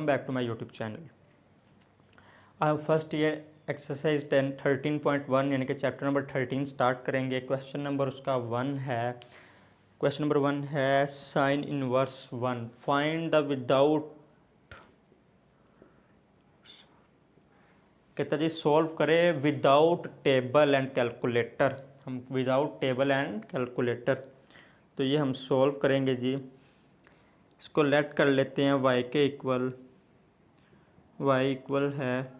Welcome back to my YouTube channel. अब first year exercise 13.1 यानी कि चैप्टर नंबर 13 स्टार्ट करेंगे। क्वेश्चन नंबर उसका 1 है। क्वेश्चन नंबर 1 है sine inverse 1 find the without, कहता जी सॉल्व करें विदाउट टेबल एंड कैलकुलेटर। हम विदाउट टेबल एंड कैलकुलेटर तो ये हम सॉल्व करेंगे जी। इसको लेट कर लेते हैं y के इक्वल, y इक्वल है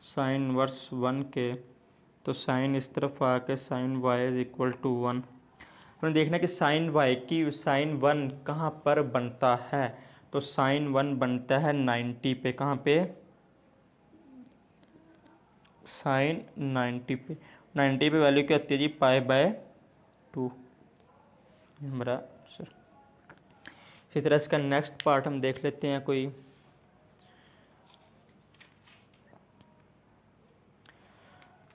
साइन इनवर्स 1 के, तो साइन इस तरफ आके sine y is equal to 1। हमने देखना कि साइन y की साइन 1 कहाँ पर बनता है, तो साइन 1 बनता है 90 पे। कहाँ पे? साइन 90 पे। 90 पे वैल्यू क्या होती है जी? π/2 हमारा आंसर। इसी तरह इसका नेक्स्ट पार्ट हम देख लेते हैं कोई।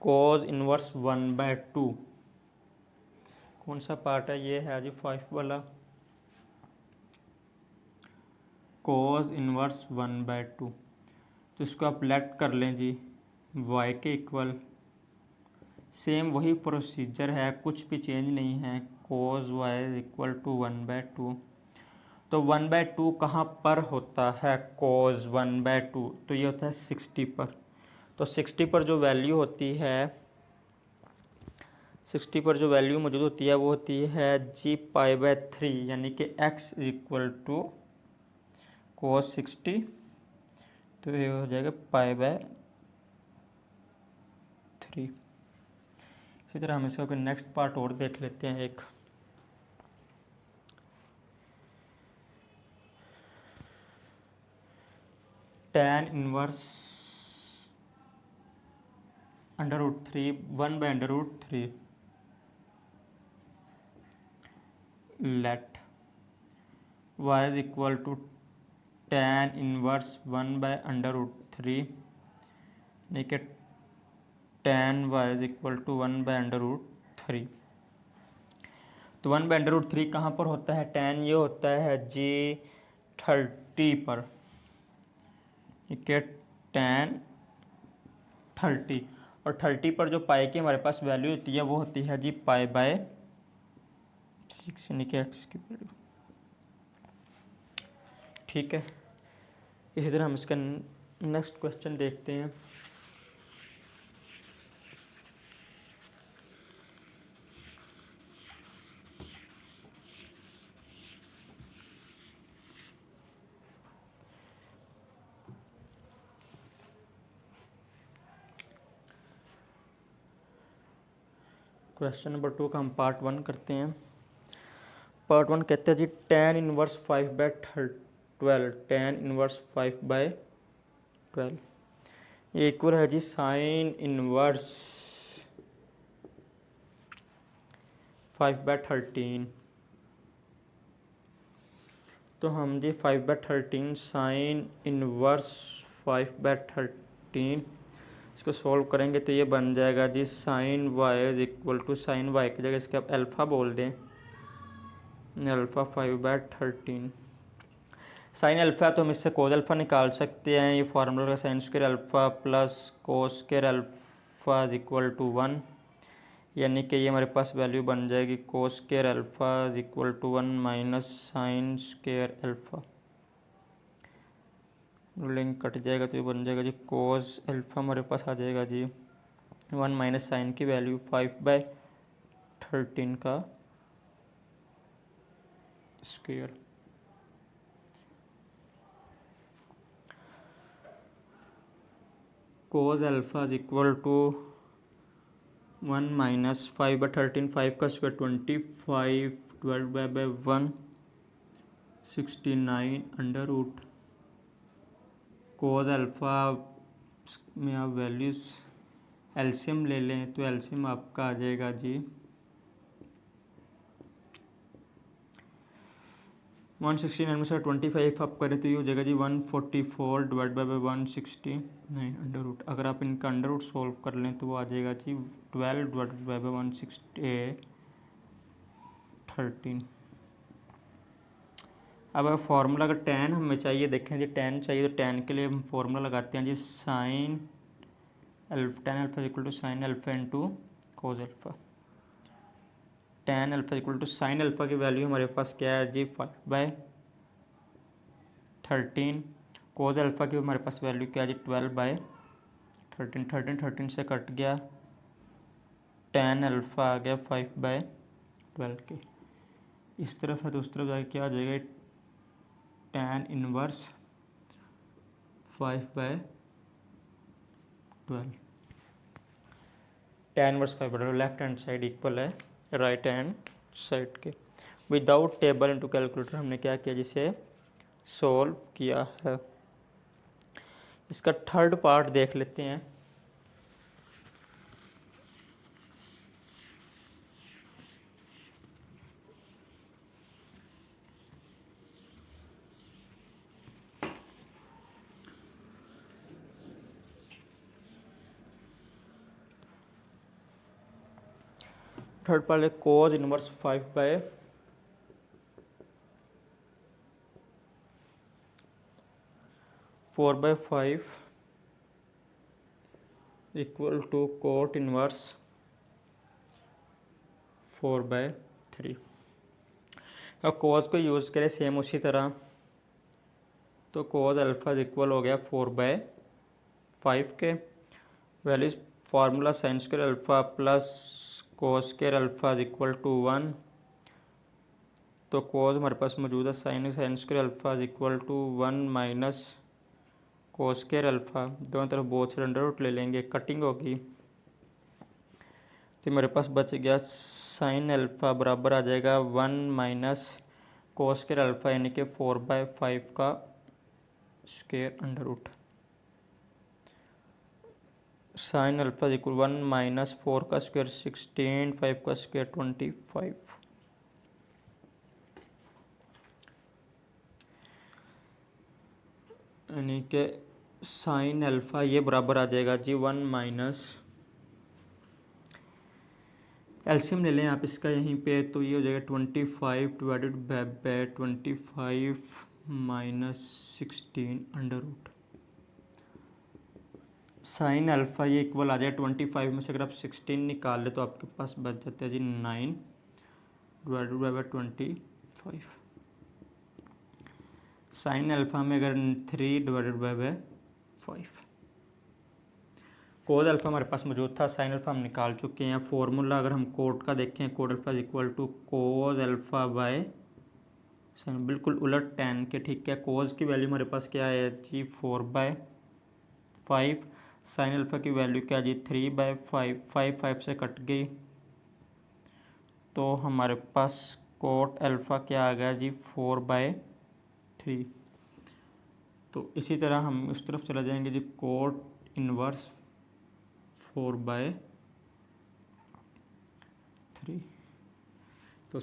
cos इनवर्स 1/2 कौन सा पार्ट है? ये है जी 5 वाला। cos इनवर्स 1/2 तो इसको आप लेट कर लें जी y के इक्वल। सेम वही प्रोसीजर है, कुछ भी चेंज नहीं है। cos y is equal to 1/2। तो 1/2 कहाँ पर होता है? cos 1/2 तो ये होता है 60 पर। तो 60 पर जो वैल्यू होती है, 60 पर जो वैल्यू मौजूद होती है वो होती है जी π/3 यानी कि x इक्वल टू cos 60, तो ये हो जाएगा π/3। इसी तरह हम इसका कोई नेक्स्ट पार्ट और देख लेते हैं एक। tan inverse √3 1/√3 let y is equal to tan inverse 1/√3 यानी कि tan y is equal to 1/√3। तो 1/√3 कहाँ पर होता है? tan ये होता है जी 30 पर, ठीक है, tan 30। और 30 पर जो पाई की हमारे पास वैल्यू होती है वो होती है जी π/6 यानी कि x की वैल्यू, ठीक है। इसी तरह हम इसका नेक्स्ट क्वेश्चन देखते हैं। क्वेश्चन नंबर 2 का हम पार्ट 1 करते हैं। पार्ट 1 कहते हैं जी tan इनवर्स 5/12 tan इनवर्स 5/12 ये इक्वल है जी साइन इनवर्स 5/13। तो हम जी 5/13 साइन इनवर्स 5/13 इसको सॉल्व करेंगे तो ये बन जाएगा g sine y is equal to, sine y की जगह इसके आप अल्फ़ा बोल दें, अल्फ़ा 5/13। साइन अल्फ़ा तो हम इससे कोस अल्फ़ा निकाल सकते हैं। ये फार्मूला का sine square alpha plus cos square alpha is equal to 1, यानी कि ये हमारे पास वैल्यू बन जाएगी cos square alpha is equal to 1 minus sine square alpha. Link cut जाएगा तो ये बन जाएगा जी कोस अल्फ़ा हमारे पास आ जाएगा जी 1 माइनस साइन की वैल्यू 5/13 का square. Cos alpha is equal to 1 minus 5/13, 5 का square 25 divide by 1 69 under root. Cos alpha में आप वैल्यूज़ एलसीएम ले लें तो एलसीएम आपका आ जाएगा जी 169 में से 25 आप करें तो ये हो जाएगा जी 144 डिवाइड बाय 169 अंडर रूट। अगर आप इनका अंडर रूट सॉल्व कर लें तो वो आ जाएगा जी 12 डिवाइड बाय 113। अब फार्मूला अगर tan हमें चाहिए, देखें जी tan चाहिए तो tan के लिए हम फार्मूला लगाते हैं g sine tan alpha equal to sine alpha into cos alpha. tan alpha equal to sine alpha की वैल्यू हमारे पास क्या है जी 5/13। कोज अल्फा की हमारे पास वैल्यू क्या है जी 12/13। 13 से कट गया, tan अल्फा आ गया 5/12 के। इस तरफ है तो उस तरफ जाके क्या आ जाएगा, tan inverse 5/12। tan inverse 5/12 left hand side equal है राइट हैंड साइड के। विदाउट टेबल इनटू कैलकुलेटर हमने क्या किया, जिसे सॉल्व किया है। इसका थर्ड पार्ट देख लेते हैं। थर्ड पार्ट है cos inverse 4/5 equal to cot inverse 4/3। अब कोज को यूज़ करें सेम उसी तरह, तो कोज अल्फा इक्वल हो गया 4/5 के। Values formula sine square alpha plus cos square alpha equal to 1। तो कोस हमारे पास मौजूद है, sine square alpha equal to 1 minus cos square alpha. दोनों तरफ बोथ साइड अंडर रूट ले लेंगे, कटिंग होगी तो मेरे पास बच गया साइन अल्फा बराबर आ जाएगा 1 माइनस कोस स्क्वायर अल्फा यानी कि 4/5 का square under root. Sine alpha equal 1 minus 4 का स्क्वायर 16, 5 का स्क्वायर 25। यानी कि साइन अल्फा ये बराबर आ जाएगा जी 1 माइनस, एलसीएम ले लें आप इसका यहीं पे, तो ये हो जाएगा 25 divided by 25 minus 16 under root. Sine alpha ये इक्वल आ जाए 25 में से अगर आप 16 निकाल ले तो आपके पास बच जाता है जी 9 डिवाइडेड बाय 25। साइन अल्फा में अगर 3 डिवाइडेड बाय 5। कोड अल्फा हमारे पास मौजूद था, साइन अल्फा हम निकाल चुके हैं। फॉर्मूला अगर हम कोड का देखें, cot alpha equal to cos alpha by sine, बिल्कुल उलट tan के, ठीक है। कोज की वैल्यू हमारे पास क्या है जी 4/5। साइन अल्फा की वैल्यू क्या जी 3/5। 5 से कट गई तो हमारे पास कोट अल्फा क्या आ गया जी 4/3। तो इसी तरह हम उस तरफ चला जाएंगे जी, कोट इनवर्स 4/3। तो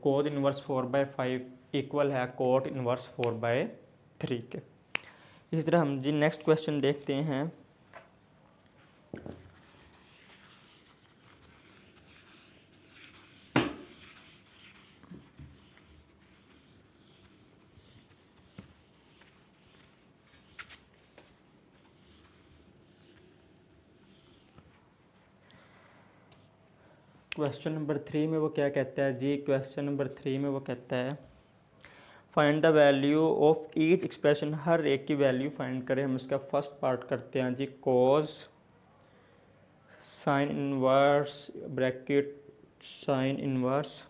कोट इनवर्स 4/5 इक्वल है कोट इनवर्स 4/3 के। इसी तरह हम जी नेक्स्ट क्वेश्चन देखते हैं। क्वेश्चन नंबर 3 में वो क्या कहता है जी, क्वेश्चन नंबर 3 में वो कहता है find the value of each expression, हर एक की वैल्यू फाइंड करें। हम इसका फर्स्ट पार्ट करते हैं जी, cos sine inverse bracket sine inverse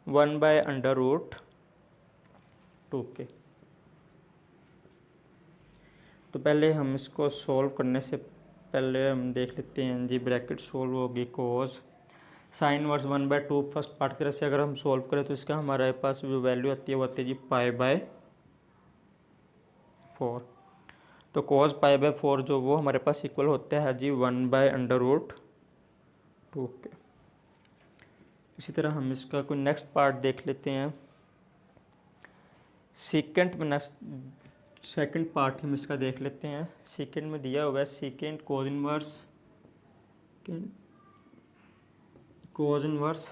1/√2 के। तो पहले हम इसको सॉल्व करने से पहले हम देख लेते हैं जी, ब्रैकेट सॉल्व होगी कोज साइन इनवर्स 1/2। फर्स्ट पार्ट की तरफ से अगर हम सॉल्व करें तो इसका हमारे पास जो वैल्यू आती है वो आती है जी π/4। तो कोस π/4 जो वो हमारे पास इक्वल होता है जी 1/√2 के। इसी तरह हम इसका कोई नेक्स्ट पार्ट देख लेते हैं। सीकेंट में नेक्स्ट सेकंड पार्ट हम इसका देख लेते हैं। सीकेंट में दिया हुआ है सीकेंट कोस इनवर्स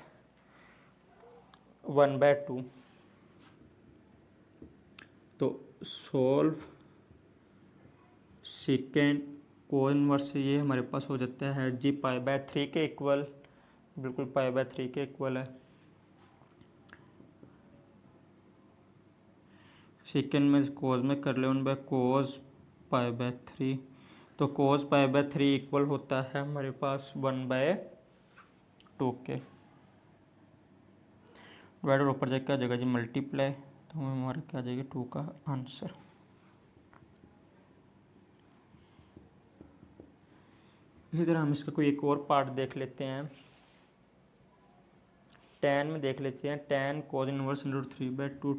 1/2। तो सोल्व सेकेंड को इनवर्स ये हमारे पास हो जाता है जी π/3 के इक्वल, बिल्कुल π/3 के इक्वल है। सेकेंड में कोज में कर ले 1/cos π/3, तो cos π/3 इक्वल होता है हमारे पास 1/2 के। डिवाइडर ऊपर जाके क्या आ जाएगा जी मल्टीप्लाई, तो हमारा क्या आ जाएगा 2 का आंसर। इसी तरह हम इसका कोई एक और पार्ट देख लेते हैं। tan में देख लेते हैं, tan cos inverse √3/2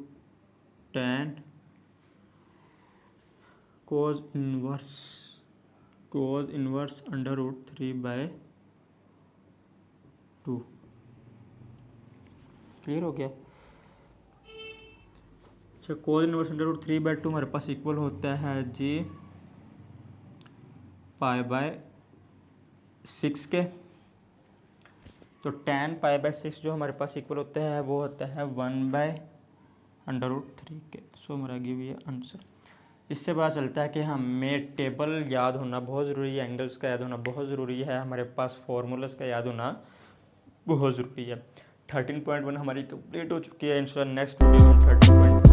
tan cos inverse √3/2। Clear हो गया। अच्छा, cos इनवर्स √3/2 हमारे पास इक्वल होता है जी π/6 के। तो tan π/6 जो हमारे पास इक्वल होता है वो होता है 1/√3 के। सो हमारा गिव ये आंसर। इससे पता चलता है कि हमें टेबल याद होना बहुत ज़रूरी है, एंगल्स का याद होना बहुत ज़रूरी है, हमारे पास फार्मूलाज का याद होना बहुत ज़रूरी है। 13.1 हमारी कंप्लीट हो चुकी है। इंशाल्लाह नेक्स्ट वीडियो में 13.2